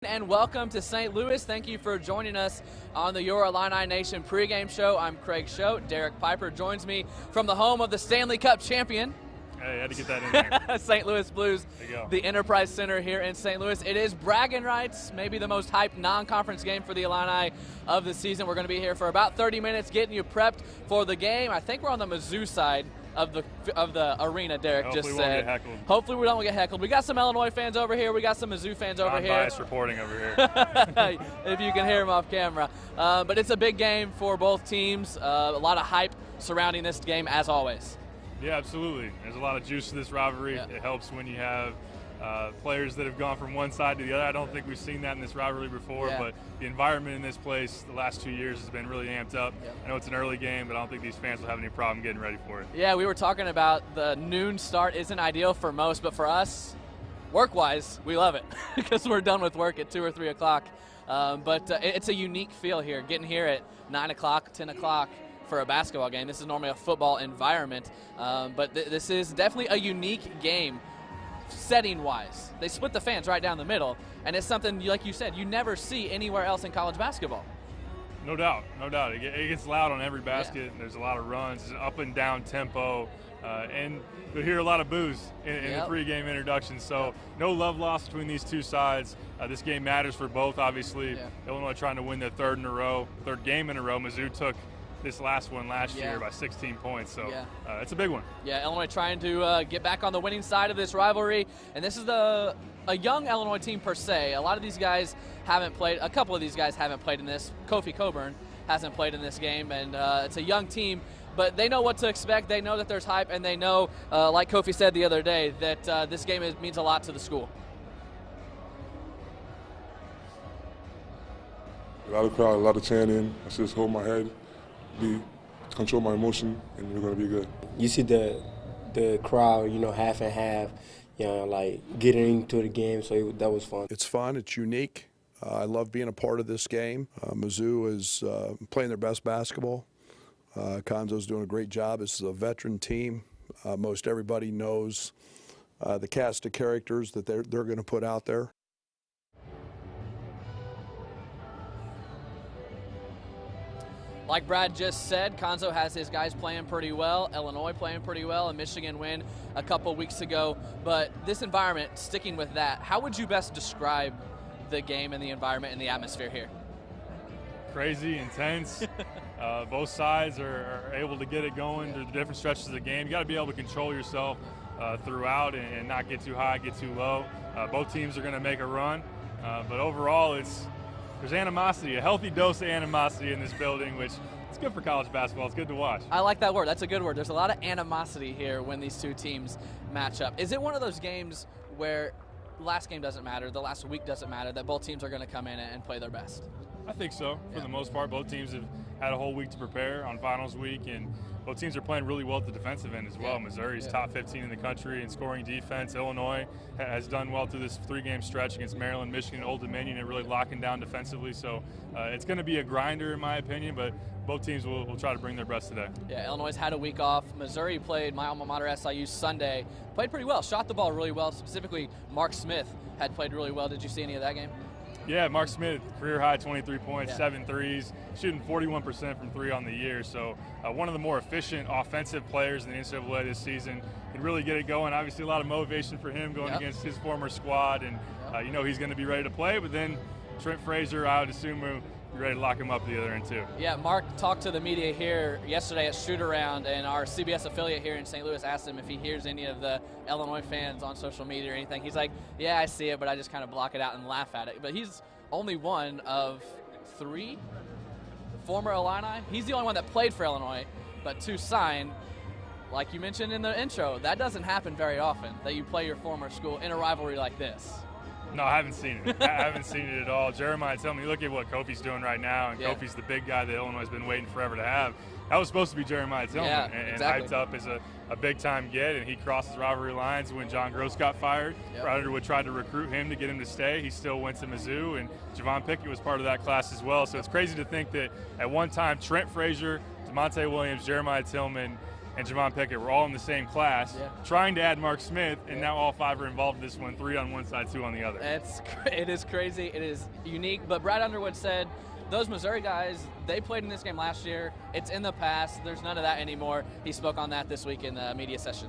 And welcome to St. Louis. Thank you for joining us on the Your Illini Nation pregame show. I'm Craig Choate. Derek Piper joins me from the home of the Stanley Cup champion. Hey, I had to get that in there. St. Louis Blues, There you go. the Enterprise Center here in St. Louis. It is bragging rights, maybe the most hyped non-conference game for the Illini of the season. We're going to be here for about 30 minutes getting you prepped for the game. I think we're on the Mizzou side of the arena, Derek Hopefully just we won't said. get heckled. Hopefully we don't get heckled. We got some Illinois fans over here. We got some Mizzou fans over here. Non-biased reporting over here. If you can hear him off camera. But it's a big game for both teams. A lot of hype surrounding this game, as always. Yeah, absolutely. There's a lot of juice to this rivalry. Yeah. It helps when you have players that have gone from one side to the other. I don't think we've seen that in this rivalry before, Yeah. but the environment in this place the last 2 years has been really amped up. Yep. I know it's an early game, but I don't think these fans will have any problem getting ready for it. Yeah, we were talking about the noon start isn't ideal for most, but for us, work-wise, we love it because we're done with work at 2 or 3 o'clock. But it's a unique feel here, getting here at 9 o'clock, 10 o'clock for a basketball game. This is normally a football environment, but this is definitely a unique game setting-wise. They split the fans right down the middle, and it's something, like you said, you never see anywhere else in college basketball. No doubt, no doubt. It gets loud on every basket. Yeah. There's a lot of runs, it's an up and down tempo, and you'll hear a lot of boos in Yep. the pregame introduction. So no love lost between these two sides. This game matters for both, obviously. Yeah. Illinois trying to win their third game in a row. Mizzou took this last one last Yeah. year by 16 points, so Yeah. It's a big one. Yeah, Illinois trying to get back on the winning side of this rivalry, and this is a young Illinois team per se. A lot of these guys haven't played. A couple of these guys haven't played in this. Kofi Coburn hasn't played in this game, and it's a young team, but they know what to expect. They know that there's hype, and they know, like Kofi said the other day, that this game means a lot to the school. A lot of crowd, a lot of chanting. I just hold my head, control my emotion, and we're gonna be good. You see the crowd, half and half, like getting into the game, so that was fun. It's fun. It's unique. I love being a part of this game. Mizzou is playing their best basketball. Konzo's doing a great job. This is a veteran team. Most everybody knows the cast of characters that they're going to put out there. Like Brad just said, Konzo has his guys playing pretty well, Illinois playing pretty well, and Michigan win a couple weeks ago. But this environment, sticking with that, how would you best describe the game and the environment and the atmosphere here? Crazy, intense. Both sides are able to get it going through the different stretches of the game. You got to be able to control yourself throughout and not get too high, get too low. Both teams are going to make a run, but overall there's animosity, a healthy dose of animosity in this building, which is good for college basketball. It's good to watch. I like that word. That's a good word. There's a lot of animosity here when these two teams match up. Is it one of those games where the last game doesn't matter, the last week doesn't matter, that both teams are going to come in and play their best? I think so. For the most part, both teams have had a whole week to prepare on finals week, and both teams are playing really well at the defensive end as well. Yeah. Missouri's Yeah. top 15 in the country in scoring defense. Illinois has done well through this 3-game stretch against Maryland, Michigan, Old Dominion, and really locking down defensively. So it's going to be a grinder in my opinion, but both teams will try to bring their best today. Yeah, Illinois had a week off. Missouri played my alma mater, SIU, Sunday. Played pretty well, shot the ball really well. Specifically, Mark Smith had played really well. Did you see any of that game? Yeah, Mark Smith, career high 23 points, Yeah. 7 threes, shooting 41% from 3 on the year. So one of the more efficient offensive players in the NCAA this season. Can really get it going. Obviously a lot of motivation for him going Yep. against his former squad, and he's going to be ready to play. But then Trent Frazier, I would assume, will be ready to lock him up the other end too. Yeah, Mark talked to the media here yesterday at Shoot-Around, and our CBS affiliate here in St. Louis asked him if he hears any of the Illinois fans on social media or anything. He's like, yeah, I see it, but I just kind of block it out and laugh at it. But he's only one of 3 former Illini. He's the only one that played for Illinois, but 2 signed. Like you mentioned in the intro, that doesn't happen very often, that you play your former school in a rivalry like this. No, I haven't seen it. I haven't seen it at all. Jeremiah, tell me, look at what Kofi's doing right now, and Yeah. Kofi's the big guy that Illinois has been waiting forever to have. That was supposed to be Jeremiah Tillman, Yeah, and exactly. hyped up as a big-time get, and he crosses rivalry lines when John Gross got fired. Yep. Brad Underwood tried to recruit him to get him to stay. He still went to Mizzou, and Javon Pickett was part of that class as well. So it's crazy to think that at one time Trent Frazier, DeMonte Williams, Jeremiah Tillman, and Javon Pickett were all in the same class, trying to add Mark Smith, and now all 5 are involved in this one, 3 on one side, 2 on the other. It is crazy. It is unique. But Brad Underwood said those Missouri guys, they played in this game last year. It's in the past. There's none of that anymore. He spoke on that this week in the media session.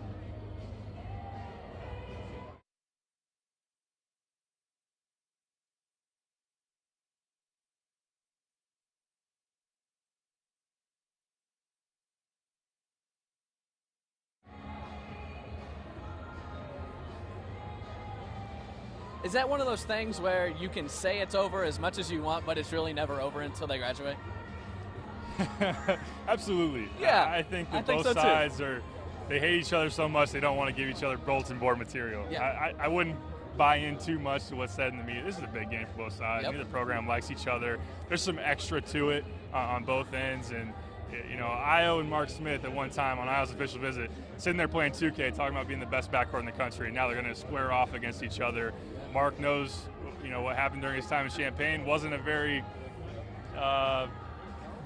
Is that one of those things where you can say it's over as much as you want, but it's really never over until they graduate? Absolutely. Yeah. I think that both sides they hate each other so much they don't want to give each other bulletin board material. Yeah. I wouldn't buy in too much to what's said in the media. This is a big game for both sides. Neither program likes each other. There's some extra to it on both ends, and you know, Io and Mark Smith at one time on Io's official visit, sitting there playing 2K, talking about being the best backcourt in the country, and now they're going to square off against each other. Mark knows, you know, what happened during his time in Champaign wasn't a very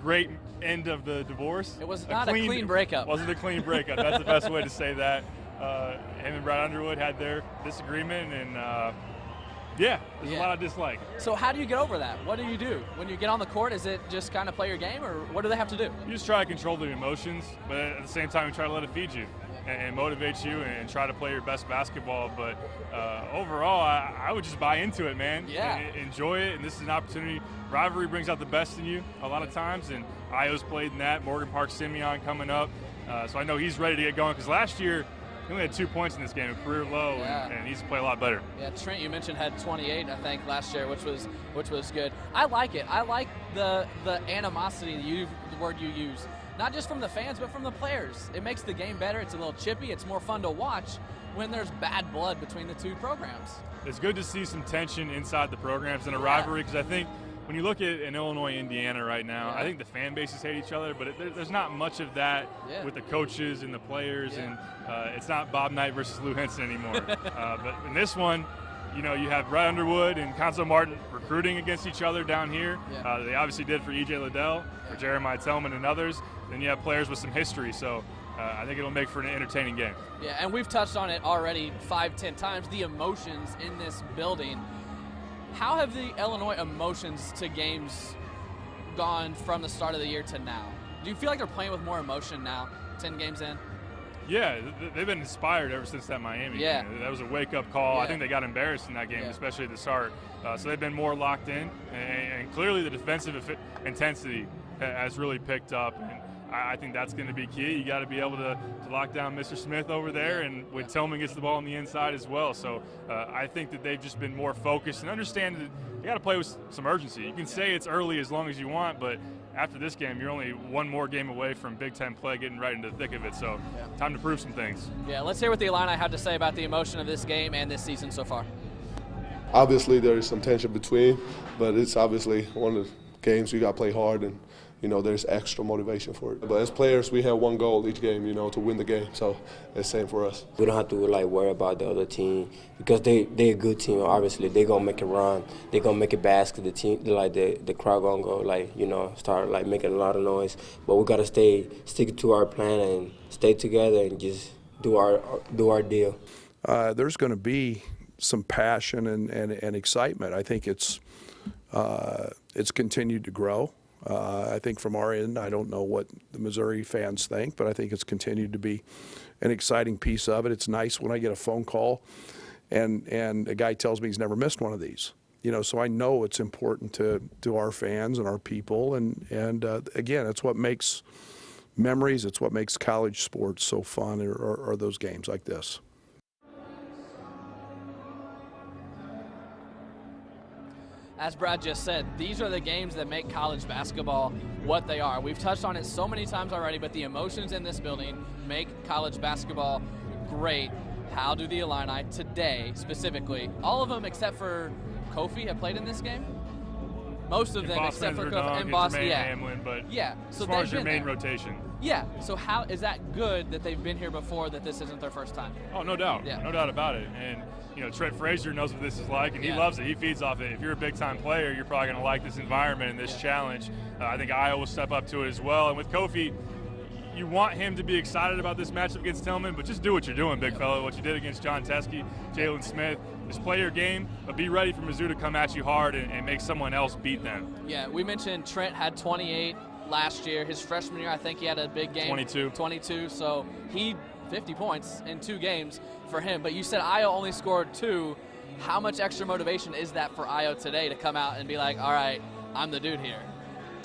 great end of the divorce. It was not a clean breakup. Wasn't a clean breakup. That's the best way to say that. Him and Brad Underwood had their disagreement, and there's a lot of dislike. So how do you get over that? What do you do? When you get on the court, is it just kind of play your game, or what do they have to do? You just try to control the emotions, but at the same time, you try to let it feed you and motivate you and try to play your best basketball. But overall, I would just buy into it, man. Yeah. And enjoy it, and this is an opportunity. Rivalry brings out the best in you a lot of times, and Io's played in that. Morgan Park Simeon coming up. So I know he's ready to get going, because last year, he only had 2 points in this game, a career low, and he's played a lot better. Yeah, Trent, you mentioned, had 28, I think, last year, which was good. I like it. I like the animosity, the word you use, not just from the fans, but from the players. It makes the game better. It's a little chippy. It's more fun to watch when there's bad blood between the two programs. It's good to see some tension inside the programs in a rivalry, because I think when you look at in Illinois, Indiana right now, I think the fan bases hate each other, but there's not much of that with the coaches and the players, and it's not Bob Knight versus Lou Henson anymore. But in this one, you know, you have Brad Underwood and Conzo Martin recruiting against each other down here. They obviously did for E.J. Liddell, for Jeremiah Tillman and others. Then you have players with some history, so I think it'll make for an entertaining game. Yeah, and we've touched on it already 5-10 times, the emotions in this building. How have the Illinois emotions to games gone from the start of the year to now? Do you feel like they're playing with more emotion now, 10 games in? Yeah, they've been inspired ever since that Miami game. That was a wake-up call. I think they got embarrassed in that game, especially at the start. So they've been more locked in, and clearly the defensive intensity has really picked up. And I think that's going to be key. You got to be able to lock down Mr. Smith over there, and when Tillman gets the ball on the inside as well. So I think that they've just been more focused and understand that you got to play with some urgency. You can say it's early as long as you want, but after this game, you're only one more game away from Big Ten play, getting right into the thick of it. So time to prove some things. Yeah, let's hear what the Illini have to say about the emotion of this game and this season so far. Obviously, there is some tension between, but it's obviously one of the games you got to play hard, and you know, there's extra motivation for it. But as players, we have one goal each game, you know, to win the game. So it's the same for us. We don't have to worry about the other team, because they're a good team. Obviously, they're gonna make a run. They're gonna make a basket. The team, the crowd gonna go start making a lot of noise. But we gotta stick to our plan and stay together and just do our deal. There's going to be some passion and excitement. I think it's continued to grow. I think from our end, I don't know what the Missouri fans think, but I think it's continued to be an exciting piece of it. It's nice when I get a phone call and a guy tells me he's never missed one of these. You know, so I know it's important to our fans and our people, and again, it's what makes memories, it's what makes college sports so fun, are those games like this. As Brad just said, these are the games that make college basketball what they are. We've touched on it so many times already, but the emotions in this building make college basketball great. How do the Illini today, specifically, all of them except for Kofi have played in this game? Most of them except for Kofi and Boston. Hamlin, but so as far as your main rotation. Yeah, so how is that good that they've been here before, that this isn't their first time? Oh, no doubt. No doubt about it. And you know, Trent Frazier knows what this is like, and he loves it. He feeds off it. If you're a big-time player, you're probably going to like this environment and this challenge. I think Iowa will step up to it as well. And with Kofi, you want him to be excited about this matchup against Tillman, but just do what you're doing, big fella. What you did against John Teskey, Jalen Smith. Just play your game, but be ready for Mizzou to come at you hard and make someone else beat them. Yeah, we mentioned Trent had 28 last year. His freshman year, I think he had a big game. 22, so he 50 points in 2 games for him. But you said Io only scored 2. How much extra motivation is that for Io today to come out and be like, all right, I'm the dude here?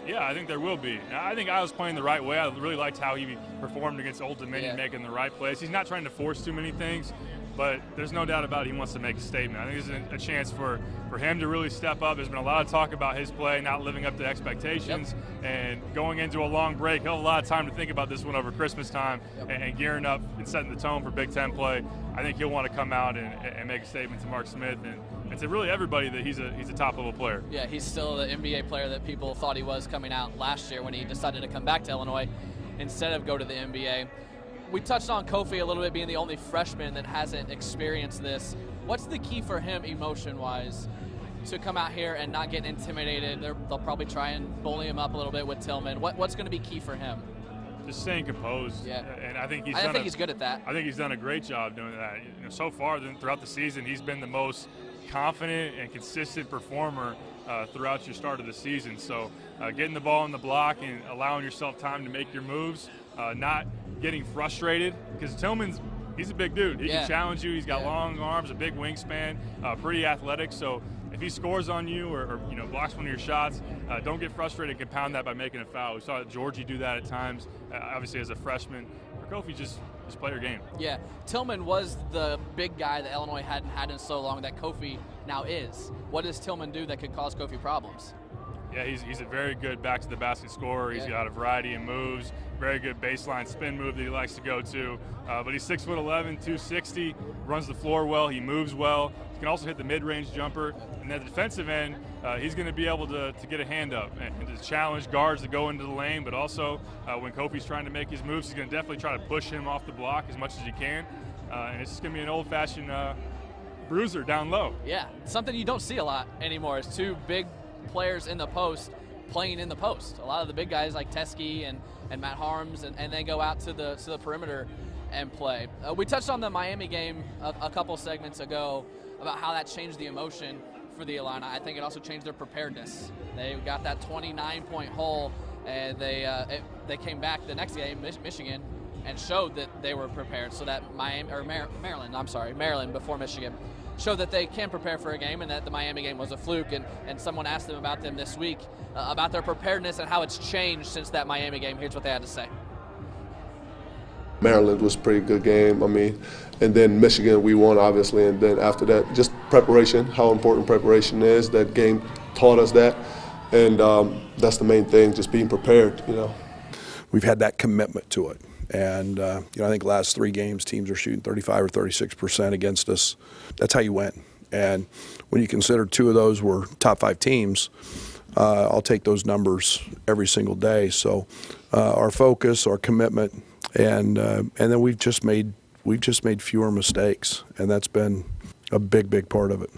Yeah, I think there will be. I think Io's playing the right way. I really liked how he performed against Old Dominion, making the right plays. He's not trying to force too many things, but there's no doubt about it, he wants to make a statement. I think this is a chance for him to really step up. There's been a lot of talk about his play not living up to expectations, and going into a long break, he'll have a lot of time to think about this one over Christmas time and gearing up and setting the tone for Big Ten play. I think he'll want to come out and make a statement to Mark Smith and to really everybody that he's a top-level player. Yeah, he's still the NBA player that people thought he was coming out last year when he decided to come back to Illinois instead of go to the NBA. We touched on Kofi a little bit being the only freshman that hasn't experienced this. What's the key for him emotion-wise to come out here and not get intimidated? They'll probably try and bully him up a little bit with Tillman. What's going to be key for him? Just staying composed. Yeah. And I think he's good at that. I think he's done a great job doing that. So far throughout the season, he's been the most confident and consistent performer throughout your start of the season. So getting the ball in the block and allowing yourself time to make your moves, not getting frustrated, because he's a big dude. He can challenge you. He's got long arms, a big wingspan, pretty athletic. So if he scores on you or blocks one of your shots, don't get frustrated and compound that by making a foul. We saw Georgie do that at times, obviously as a freshman. For Kofi, just play your game. Yeah, Tillman was the big guy that Illinois hadn't had in so long that Kofi now is. What does Tillman do that could cause Kofi problems? Yeah, he's a very good back-to-the-basket scorer. He's got a variety of moves, very good baseline spin move that he likes to go to. But he's 6'11", 260, runs the floor well, he moves well. He can also hit the mid-range jumper. And at the defensive end, he's going to be able to get a hand up and to challenge guards to go into the lane, but also when Kofi's trying to make his moves, he's going to definitely try to push him off the block as much as he can. And it's just going to be an old-fashioned bruiser down low. Yeah, something you don't see a lot anymore is 2 big players in the post playing in the post. A lot of the big guys like Teskey and Matt Harms, and they go out to the perimeter and play. We touched on the Miami game a couple segments ago about how that changed the emotion for the Illini. I think it also changed their preparedness. They got that 29-point hole, and they came back the next game, Michigan, and showed that they were prepared. So that Maryland before Michigan, showed that they can prepare for a game and that the Miami game was a fluke. And someone asked them about them this week, about their preparedness and how it's changed since that Miami game. Here's what they had to say. Maryland was a pretty good game, and then Michigan we won obviously, and then after that just preparation, how important preparation is. That game taught us that, and that's the main thing, just being prepared. We've had that commitment to it. And, I think last 3 games, teams are shooting 35 or 36% against us. That's how you win. And when you consider 2 of those were top 5 teams, I'll take those numbers every single day. So our focus, our commitment, and then we've just made fewer mistakes, and that's been a big part of it.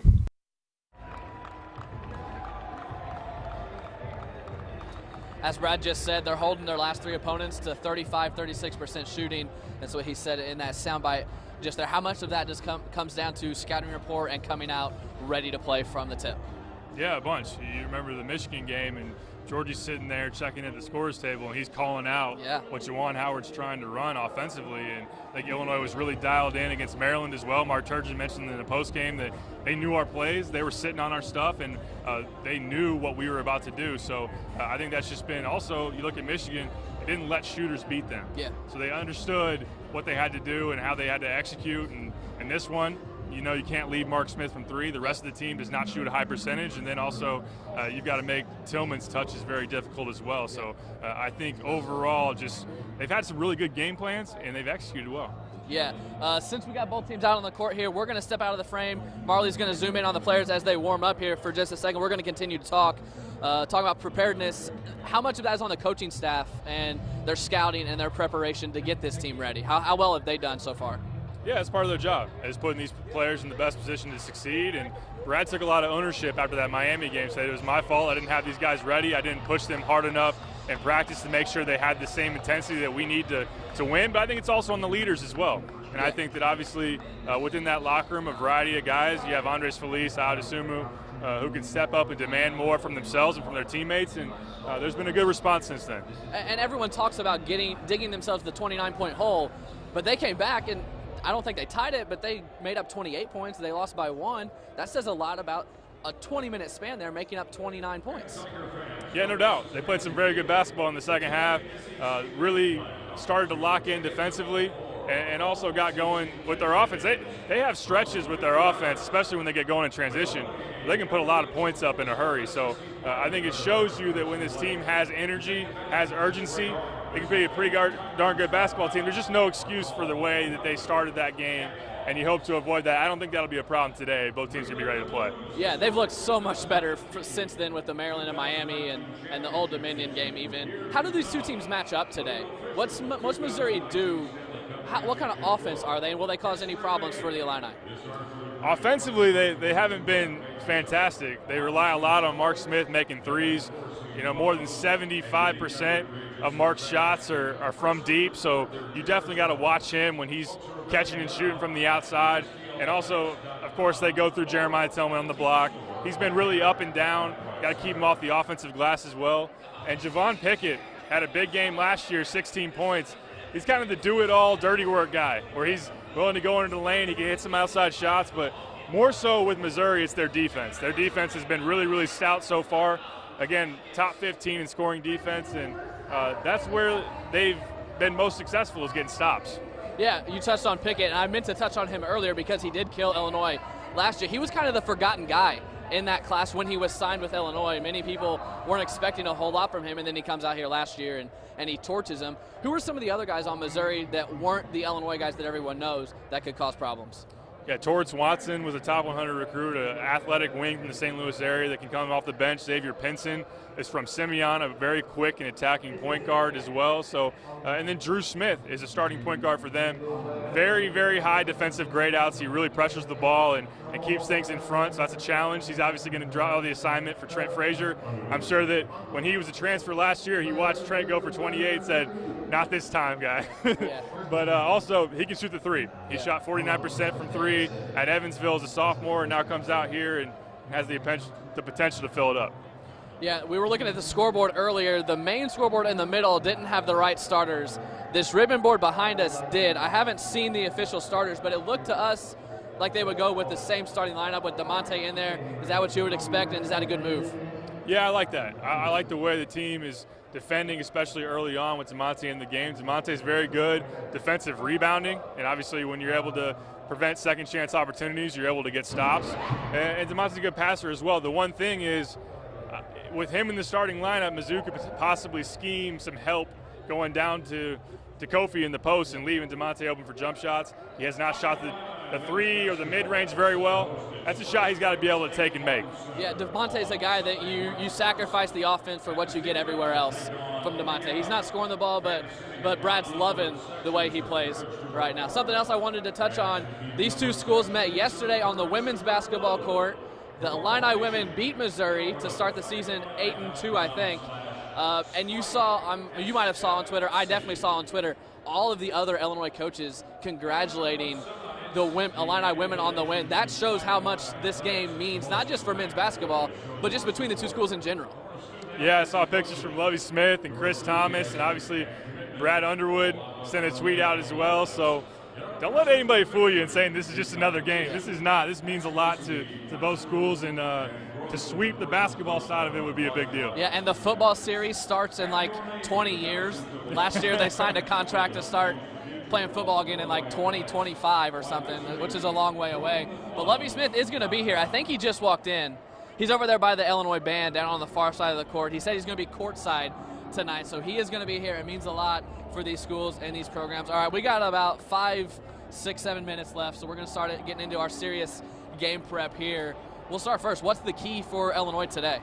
As Brad just said, they're holding their last 3 opponents to 35-36% shooting. That's what he said in that soundbite just there. How much of that just comes down to scouting report and coming out ready to play from the tip? Yeah, a bunch. You remember the Michigan game, and Georgie's sitting there checking at the scorer's table, and he's calling out what Juwan Howard's trying to run offensively. And I think Illinois was really dialed in against Maryland as well. Mark Turgeon mentioned in the postgame that they knew our plays. They were sitting on our stuff, and they knew what we were about to do. So I think that's just been also, you look at Michigan, they didn't let shooters beat them. Yeah. So they understood what they had to do and how they had to execute. And this one, you can't leave Mark Smith from 3. The rest of the team does not shoot a high percentage. And then also you've got to make Tillman's touches very difficult as well. So I think overall they've had some really good game plans and they've executed well. Yeah, since we got both teams out on the court here, we're going to step out of the frame. Marley's going to zoom in on the players as they warm up here for just a second. We're going to continue to talk about preparedness. How much of that is on the coaching staff and their scouting and their preparation to get this team ready? How well have they done so far? Yeah, it's part of their job. It's putting these players in the best position to succeed. And Brad took a lot of ownership after that Miami game, said it was my fault. I didn't have these guys ready. I didn't push them hard enough in practice to make sure they had the same intensity that we need to win. But I think it's also on the leaders as well. And I think that obviously within that locker room, a variety of guys, you have Andres Feliz, Adesumu, who can step up and demand more from themselves and from their teammates, and there's been a good response since then. And everyone talks about digging themselves the 29-point hole, but they came back, and I don't think they tied it, but they made up 28 points. They lost by 1. That says a lot about a 20-minute span there, making up 29 points. Yeah, no doubt. They played some very good basketball in the second half, really started to lock in defensively, and also got going with their offense. They have stretches with their offense, especially when they get going in transition. They can put a lot of points up in a hurry. So I think it shows you that when this team has energy, has urgency, they can be a pretty darn good basketball team. There's just no excuse for the way that they started that game, and you hope to avoid that. I don't think that'll be a problem today. Both teams are going to be ready to play. Yeah, they've looked so much better since then with the Maryland and Miami and the Old Dominion game even. How do these two teams match up today? What's Missouri do? What kind of offense are they, and will they cause any problems for the Illini? Offensively, they haven't been fantastic. They rely a lot on Mark Smith making threes. You know, more than 75% of Mark's shots are from deep, so you definitely got to watch him when he's catching and shooting from the outside. And also, of course, they go through Jeremiah Tillman on the block. He's been really up and down. Got to keep him off the offensive glass as well. And Javon Pickett had a big game last year, 16 points. He's kind of the do-it-all, dirty work guy, where he's willing to go into the lane. He can hit some outside shots, but more so with Missouri, it's their defense. Their defense has been really, really stout so far. Again, top 15 in scoring defense, and that's where they've been most successful, is getting stops. Yeah, you touched on Pickett, and I meant to touch on him earlier because he did kill Illinois last year. He was kind of the forgotten guy in that class when he was signed with Illinois. Many people weren't expecting a whole lot from him, and then he comes out here last year and he torches them. Who are some of the other guys on Missouri that weren't the Illinois guys that everyone knows that could cause problems? Yeah, Torrance Watson was a top 100 recruit, an athletic wing from the St. Louis area that can come off the bench. Xavier Pinson is from Simeon, a very quick and attacking point guard as well. So, and then Drew Smith is a starting point guard for them. Very, very high defensive grade outs. He really pressures the ball and keeps things in front, so that's a challenge. He's obviously going to draw the assignment for Trent Frazier. I'm sure that when he was a transfer last year, he watched Trent go for 28 and said, not this time, guy. Yeah. But also, he can shoot the three. He shot 49% from three at Evansville as a sophomore, and now comes out here and has the potential to fill it up. Yeah, we were looking at the scoreboard earlier. The main scoreboard in the middle didn't have the right starters. This ribbon board behind us did. I haven't seen the official starters, but it looked to us like they would go with the same starting lineup with DeMonte in there. Is that what you would expect, and is that a good move? Yeah, I like that. I like the way the team is defending, especially early on with DeMonte in the game. DeMonte is very good defensive rebounding, and obviously when you're able to prevent second chance opportunities, you're able to get stops. And DeMonte's a good passer as well. The one thing is, with him in the starting lineup, Mizzou could possibly scheme some help going down to Kofi in the post and leaving DeMonte open for jump shots. He has not shot the three or the mid-range very well. That's a shot he's got to be able to take and make. Yeah, DeMonte's a guy that you sacrifice the offense for what you get everywhere else from DeMonte. He's not scoring the ball, but Brad's loving the way he plays right now. Something else I wanted to touch on, these two schools met yesterday on the women's basketball court. The Illini women beat Missouri to start the season 8-2, I think. And you might have saw on Twitter, I definitely saw on Twitter, all of the other Illinois coaches congratulating the Illini women on the win. That shows how much this game means, not just for men's basketball, but just between the two schools in general. Yeah, I saw pictures from Lovie Smith and Chris Thomas, and obviously Brad Underwood sent a tweet out as well. So don't let anybody fool you in saying this is just another game. This is not. This means a lot to both schools, and to sweep the basketball side of it would be a big deal. Yeah, and the football series starts in like 20 years. Last year they signed a contract to start playing football again in like 2025 or something, which is a long way away. But Lovie Smith is going to be here. I think he just walked in. He's over there by the Illinois band down on the far side of the court. He said he's going to be courtside tonight, so he is going to be here. It means a lot for these schools and these programs. All right, we got about 5, 6, 7 minutes left, so we're going to start getting into our serious game prep here. We'll start first. What's the key for Illinois today?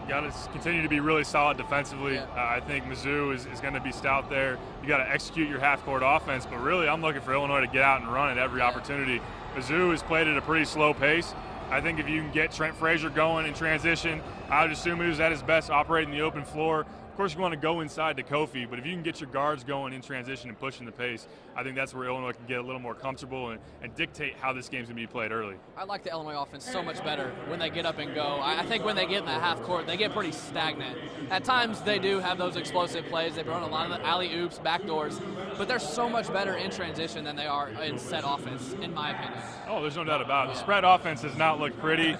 You got to continue to be really solid defensively. Yeah. I think Mizzou is going to be stout there. You got to execute your half-court offense, but really I'm looking for Illinois to get out and run at every opportunity. Mizzou has played at a pretty slow pace. I think if you can get Trent Frazier going in transition, Adesumu is at his best operating the open floor. Of course, you want to go inside to Kofi, but if you can get your guards going in transition and pushing the pace, I think that's where Illinois can get a little more comfortable and dictate how this game's going to be played early. I like the Illinois offense so much better when they get up and go. I think when they get in the half court, they get pretty stagnant. At times, they do have those explosive plays. They run a lot of the alley-oops, backdoors, but they're so much better in transition than they are in set offense, in my opinion. Oh, there's no doubt about it. The spread offense does not look pretty.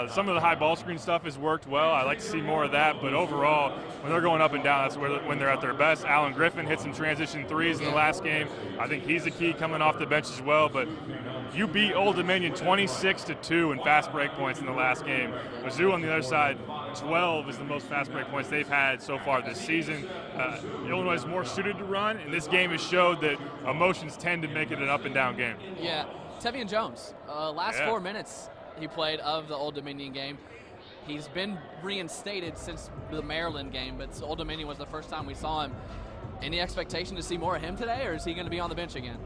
Some of the high ball screen stuff has worked well. I like to see more of that, but overall, when they're going up and down, that's when they're at their best. Alan Griffin hit some transition threes in the last game. I think he's the key coming off the bench as well, but you beat Old Dominion 26-2 in fast break points in the last game. Mizzou on the other side, 12 is the most fast break points they've had so far this season. Illinois is more suited to run, and this game has showed that emotions tend to make it an up and down game. Yeah, Tevian Jones, last 4 minutes he played of the Old Dominion game. He's been reinstated since the Maryland game, but Old Dominion was the first time we saw him. Any expectation to see more of him today, or is he going to be on the bench again?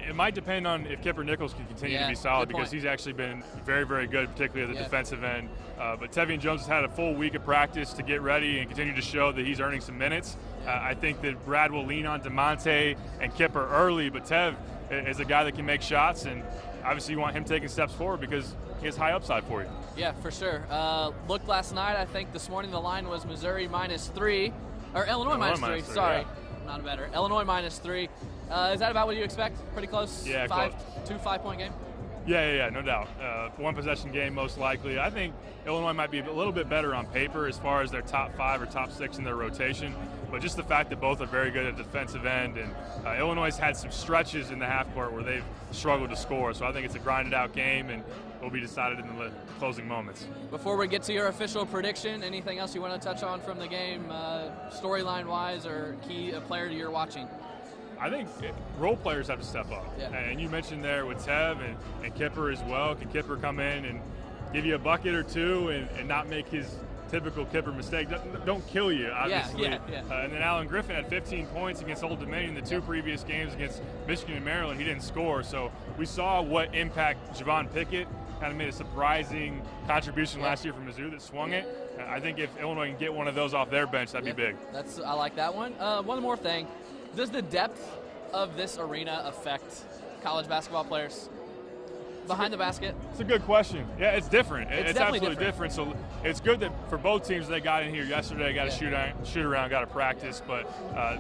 It might depend on if Kipper Nichols can continue to be solid, because he's actually been very, very good, particularly at the defensive end. But Tevian Jones has had a full week of practice to get ready and continue to show that he's earning some minutes. I think that Brad will lean on DeMonte and Kipper early, but Tev is a guy that can make shots, and obviously you want him taking steps forward because he has high upside for you. Yeah, for sure. Looked last night, I think this morning the line was Missouri -3, or Illinois minus three. Sorry, not better. Illinois -3. Is that about what you expect? Pretty close? Yeah, close. 5-point game? Yeah, no doubt. One possession game most likely. I think Illinois might be a little bit better on paper as far as their top 5 or top 6 in their rotation, but just the fact that both are very good at the defensive end, and Illinois has had some stretches in the half court where they've struggled to score, so I think it's a grinded out game and will be decided in the closing moments. Before we get to your official prediction, anything else you want to touch on from the game, storyline wise, or key player you're watching? I think role players have to step up. Yeah. And you mentioned there with Tev and Kipper as well. Can Kipper come in and give you a bucket or two and not make his typical Kipper mistake? Don't kill you, obviously. Yeah. And then Alan Griffin had 15 points against Old Dominion. The 2 previous games against Michigan and Maryland, he didn't score. So we saw what impact Javon Pickett kind of made a surprising contribution last year from Mizzou that swung it. I think if Illinois can get one of those off their bench, that'd be big. I like that one. One more thing. Does the depth of this arena affect college basketball players behind the basket? It's a good question. Yeah, it's different. It's definitely absolutely different. So it's good that for both teams they got in here yesterday, got a shoot around, got a practice. But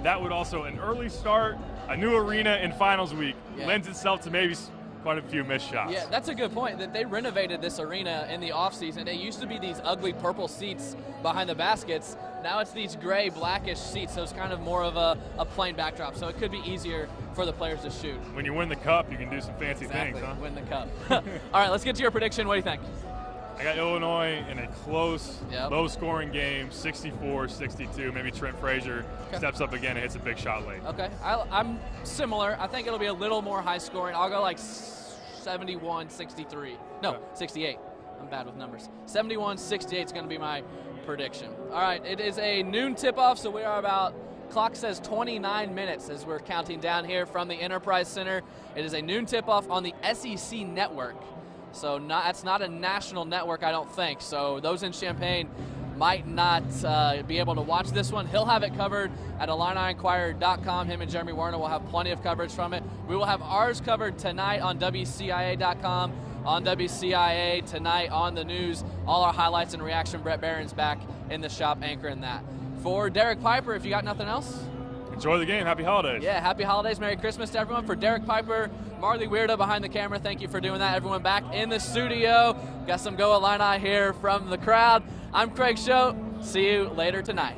that would also, an early start, a new arena in finals week lends itself to maybe quite a few missed shots. Yeah, that's a good point. That they renovated this arena in the offseason. It used to be these ugly purple seats behind the baskets. Now it's these gray, blackish seats, so it's kind of more of a plain backdrop. So it could be easier for the players to shoot. When you win the cup, you can do some fancy things, huh? Win the cup. All right, let's get to your prediction. What do you think? I got Illinois in a close, low-scoring game, 64-62. Maybe Trent Frazier steps up again and hits a big shot late. Okay, I'm similar. I think it'll be a little more high-scoring. I'll go like 71-63. No, 68. I'm bad with numbers. 71-68 is going to be my prediction. All right, it is a noon tip-off, so we are about, clock says 29 minutes as we're counting down here from the Enterprise Center. It is a noon tip-off on the SEC Network. So that's not a national network, I don't think. So those in Champaign might not be able to watch this one. He'll have it covered at IlliniInquirer.com. Him and Jeremy Werner will have plenty of coverage from it. We will have ours covered tonight on WCIA.com, on WCIA tonight on the news. All our highlights and reaction. Brett Barron's back in the shop anchoring that. For Derek Piper, if you got nothing else? Enjoy the game. Happy holidays. Yeah, happy holidays. Merry Christmas to everyone. For Derek Piper, Marley Weirdo behind the camera, thank you for doing that. Everyone back in the studio. Got some Go Illini here from the crowd. I'm Craig Choate. See you later tonight.